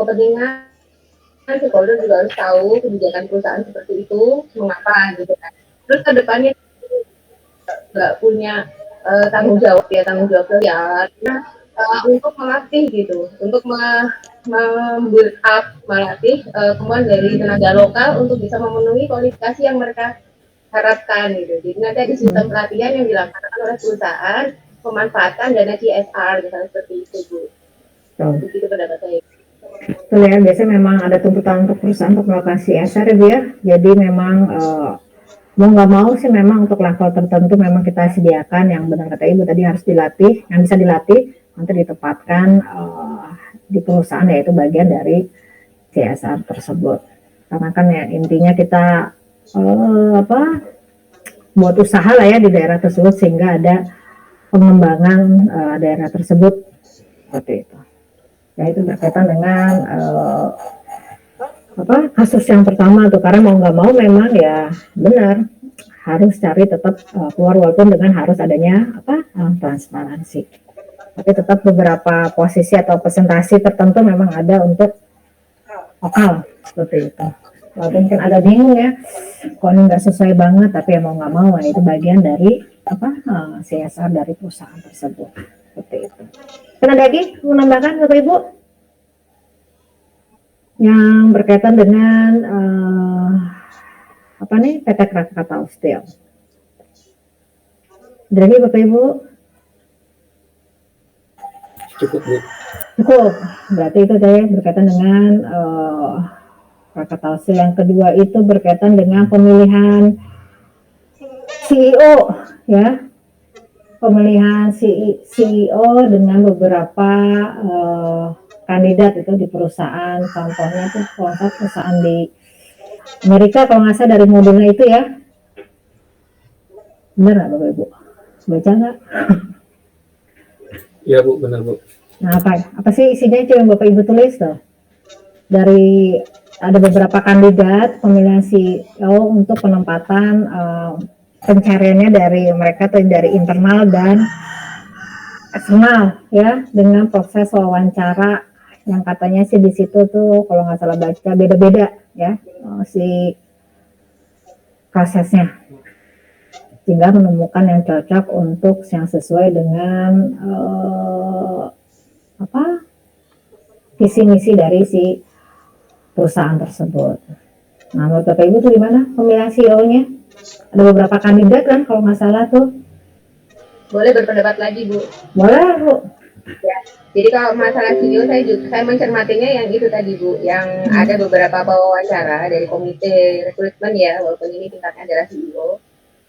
kepentingan, stakeholder juga harus tahu kebijakan perusahaan seperti itu mengapa gitu kan. Terus ke depannya nggak punya tanggung jawab sosial untuk melatih gitu, untuk build up, melatih kemampuan dari tenaga lokal untuk bisa memenuhi kualifikasi yang mereka harapkan gitu. Jadi nanti ada sistem pelatihan yang dilaksanakan oleh perusahaan, pemanfaatan dana CSR misalnya seperti itu Bu. Begitu pendapat saya. Betul ya, biasanya memang ada tuntutan untuk perusahaan untuk melakukan CSR ya Bu ya. Jadi memang mau nggak mau sih memang untuk level tertentu memang kita sediakan yang benar kata Ibu tadi harus dilatih, yang bisa dilatih nanti ditempatkan di perusahaan, yaitu bagian dari CSR tersebut. Karena kan ya intinya kita buat usaha lah ya di daerah tersebut sehingga ada pengembangan daerah tersebut seperti itu. Ya itu berkaitan dengan kasus yang pertama tuh, karena mau nggak mau memang ya benar harus cari tetap keluar walaupun dengan harus adanya transparansi. Tapi tetap beberapa posisi atau presentasi tertentu memang ada untuk lokal seperti itu. Walaupun mungkin agak bingung ya, kok ini nggak sesuai banget, tapi ya mau nggak mau itu bagian dari CSR dari perusahaan tersebut seperti itu. Kan ada lagi mau menambahkan Bapak Ibu yang berkaitan dengan PT Krakatau Steel. Dari Bapak Ibu cukup Bu. Cukup, berarti itu tadi berkaitan dengan Krakatau Steel. Yang kedua itu berkaitan dengan pemilihan CEO ya, pemilihan CEO dengan beberapa kandidat itu di perusahaan. Contohnya itu perusahaan di Amerika kalau nggak salah dari modulnya itu ya. Benar nggak Bapak Ibu? Baca nggak? Iya Bu, benar Bu. Nah apa sih isinya itu yang Bapak Ibu tulis tuh? Dari ada beberapa kandidat pemilihan CEO untuk penempatan pencariannya dari mereka tuh dari internal dan eksternal ya, dengan proses wawancara yang katanya sih di situ tuh kalau nggak salah baca beda-beda ya si prosesnya, sehingga menemukan yang cocok untuk yang sesuai dengan visi misi dari si perusahaan tersebut. Nah menurut Bapak Ibu tuh gimana pemilihan CEO-nya? Ada beberapa kandidat kan kalau nggak salah tuh. Boleh berpendapat lagi Bu? Boleh Bu. Ya, jadi kalau masalah video saya mencermatinya yang itu tadi Bu, yang ada beberapa wawancara dari komite rekrutmen ya, walaupun ini tingkatnya adalah CEO.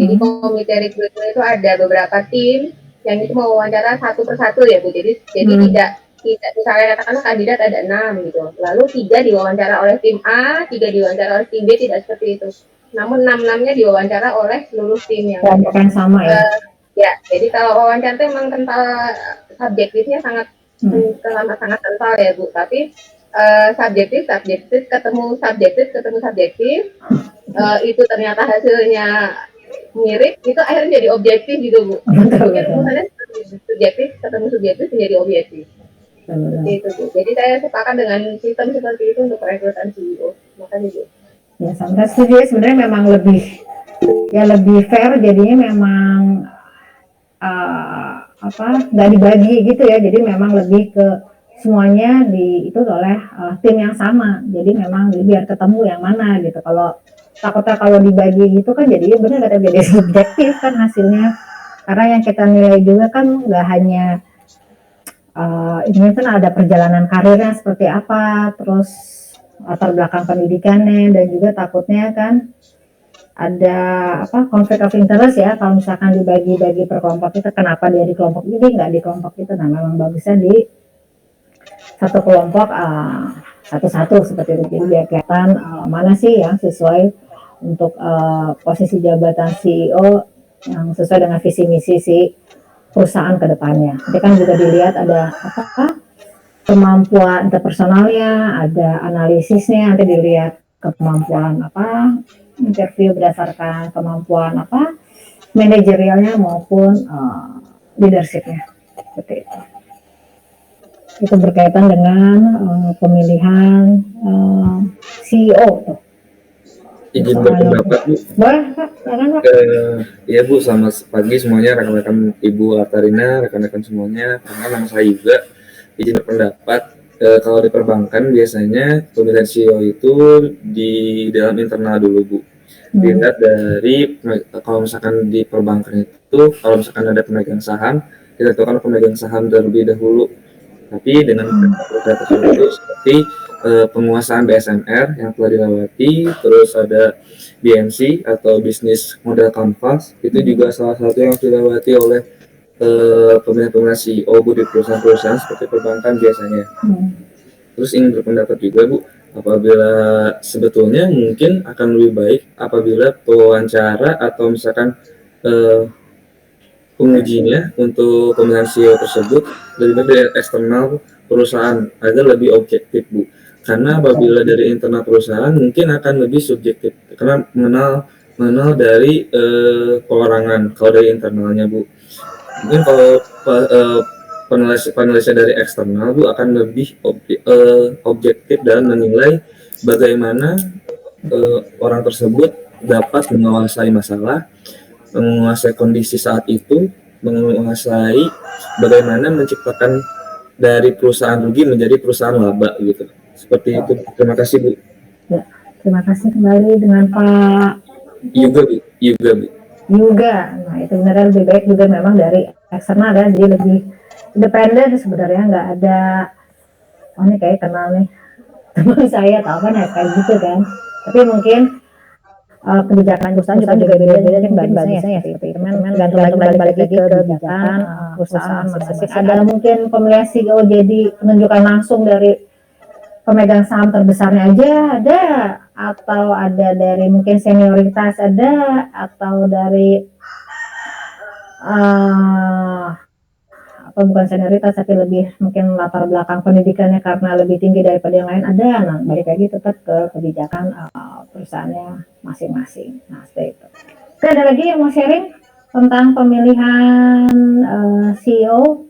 Jadi komite rekrutmen itu ada beberapa tim yang itu mau wawancara satu persatu ya Bu. Jadi tidak misalnya katakanlah kandidat ada 6 gitu, lalu 3 diwawancara oleh tim A, 3 diwawancara oleh tim B, tidak seperti itu. Namun 6-6-nya diwawancara oleh seluruh tim yang sama ya. Ya, jadi kalau wawancara itu memang kental, subjektifnya sangat kental ya Bu. Tapi subjektif ketemu subjektif, itu ternyata hasilnya mirip, itu akhirnya jadi objektif gitu Bu. Misalnya subjektif ketemu subjektif menjadi objektif. Seperti itu Bu. Jadi saya sepakat dengan sistem seperti itu untuk perekrutan CEO. Makanya Bu. Ya sampai setuju ya, sebenarnya memang lebih fair, jadinya memang nggak dibagi gitu ya, jadi memang lebih ke semuanya itu oleh tim yang sama, jadi memang biar ketemu yang mana gitu. Kalau takutnya kalau dibagi gitu kan jadi benar kata jadi subjektif kan hasilnya, karena yang kita nilai juga kan nggak hanya ini kan ada perjalanan karirnya seperti apa, terus latar belakang pendidikannya, dan juga takutnya kan ada konflik of interest ya kalau misalkan dibagi-bagi per kelompok itu, kenapa dia di kelompok ini nggak di kelompok itu. Nah memang bagusnya di satu kelompok satu-satu seperti itu, jadi biar kelihatan mana sih yang sesuai untuk posisi jabatan CEO yang sesuai dengan visi misi si perusahaan ke depannya. Nanti kan juga dilihat ada kemampuan interpersonalnya, ada analisisnya, nanti dilihat kemampuan interview berdasarkan kemampuan manajerialnya maupun leadershipnya seperti itu. Itu berkaitan dengan pemilihan CEO tuh. Izin berpendapat Bu. Boleh Pak, silakan Pak. Ya Bu, selamat pagi semuanya, rekan-rekan Ibu Artarina, rekan-rekan semuanya. Karena nama saya juga izin berpendapat. Kalau di perbankan biasanya pemilihan CEO itu di dalam internal dulu Bu. Dilihat dari kalau misalkan di perbankan itu, kalau misalkan ada pemegang saham, ditentukan pemegang saham terlebih dahulu. Tapi dengan beberapa tersebut seperti penguasaan BSMR yang telah dilewati, terus ada BMC atau Business Model Canvas, itu juga salah satu yang dilewati oleh pemilihan CEO Bu di perusahaan-perusahaan seperti perbankan biasanya. Terus ingin berpendapat juga Bu, apabila sebetulnya mungkin akan lebih baik apabila pewawancara atau misalkan pengujinya untuk pemilihan CEO tersebut lebih baik dari eksternal perusahaan agar lebih objektif Bu. Karena apabila dari internal perusahaan mungkin akan lebih subjektif karena mengenal dari perorangan kalau dari internalnya Bu. Mungkin kalau penelitian dari eksternal Bu akan lebih objektif dalam menilai bagaimana orang tersebut dapat menguasai masalah, menguasai kondisi saat itu, menguasai bagaimana menciptakan dari perusahaan rugi menjadi perusahaan laba gitu. Seperti itu. Terima kasih Bu. Ya, terima kasih kembali dengan Pak Yuga Bu. Yuga. Nah itu benar lebih baik juga memang dari eksternal ya, jadi lebih independen sebenarnya, nggak ada oh ini kayak kenal nih teman saya atau apa nih kayak gitu kan. Tapi mungkin kebijakan perusahaan juga beda-beda mungkin bagusnya ya seperti itu. Tergantung balik lagi ke kebijakan perusahaan masing-masing. Ada mungkin pemilihan CEO jadi penunjukan langsung dari pemegang saham terbesarnya aja ada, atau ada dari mungkin senioritas ada, atau dari apa bukan senioritas tapi lebih mungkin latar belakang pendidikannya karena lebih tinggi daripada yang lain ada. Nah balik lagi tetap ke kebijakan perusahaannya masing-masing. Nah seperti itu. Oke, ada lagi yang mau sharing tentang pemilihan CEO?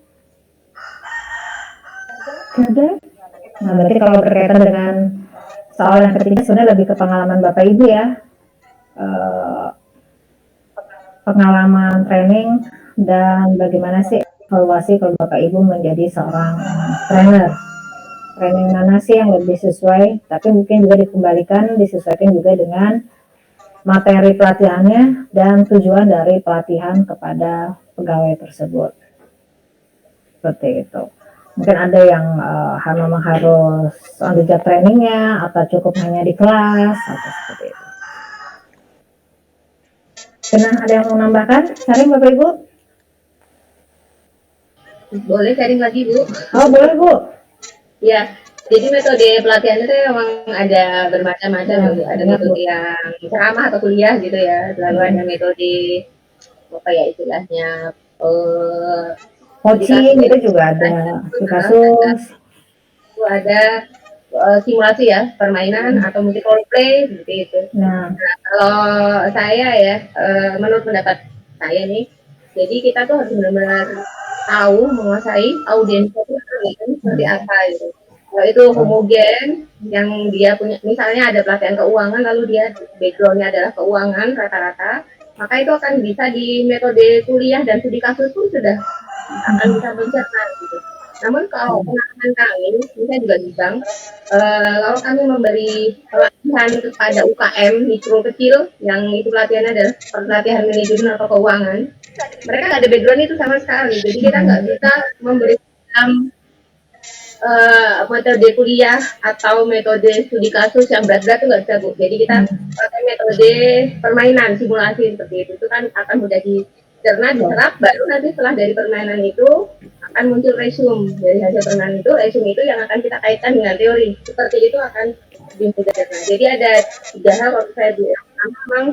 Ada? Nah berarti kalau berkaitan dengan soal yang ketiga sebenarnya lebih ke pengalaman Bapak Ibu ya, pengalaman training dan bagaimana sih evaluasi kalau Bapak Ibu menjadi seorang trainer. Training mana sih yang lebih sesuai, tapi mungkin juga disesuaikan juga dengan materi pelatihannya dan tujuan dari pelatihan kepada pegawai tersebut. Seperti itu. Mungkin ada yang memang harus on the job trainingnya atau cukup hanya di kelas atau seperti itu. Pernah ada yang mau menambahkan? Sharing Bapak Ibu? Boleh sharing lagi Bu? Oh boleh Bu. Ya, jadi metode pelatihan itu memang ada bermacam-macam Bu. Ada metode yang ceramah atau kuliah gitu ya. Lalu ada metode apa ya istilahnya coaching itu juga ada kasus. Itu ada simulasi ya, permainan atau mungkin role play seperti itu. Nah, kalau saya ya, menurut pendapat saya nih, jadi kita tuh harus benar-benar tahu menguasai audiensnya itu seperti apa gitu. Kalau itu homogen, yang dia punya, misalnya ada pelatihan keuangan, lalu dia backgroundnya adalah keuangan rata-rata, maka itu akan bisa di metode kuliah dan studi kasus pun sudah akan bisa mencerna gitu. Namun kalau pengalaman kami, saya juga di bank, kalau kami memberi pelatihan kepada UKM mikro kecil, yang itu pelatihannya adalah pelatihan manajemen atau keuangan, mereka nggak ada background itu sama sekali. Jadi kita nggak bisa memberi metode kuliah atau metode studi kasus yang berat-berat itu nggak bisa Bu. Jadi kita pakai metode permainan, simulasi seperti itu kan akan mudah dicerna, diserap, baru nanti setelah dari permainan itu akan muncul resume. Dari hasil permainan itu, resume itu yang akan kita kaitkan dengan teori. Seperti itu akan lebih mudah dicerna. Jadi ada 3 hal waktu saya bilang, memang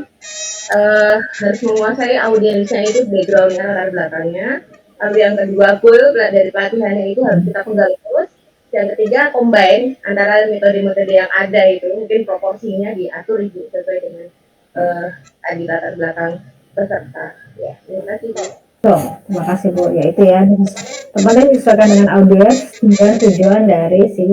harus menguasai audiensnya itu, backgroundnya, latar belakangnya. Lalu yang kedua, goal dari pelatihannya itu harus kita pegang terus. Yang ketiga, combine antara metode-metode yang ada itu, mungkin proporsinya diatur sesuai dengan tadi latar belakang peserta. Ya, terima kasih. Terima kasih Bu. Ya itu ya, tempatnya disesuaikan dengan audiens dan tujuan dari si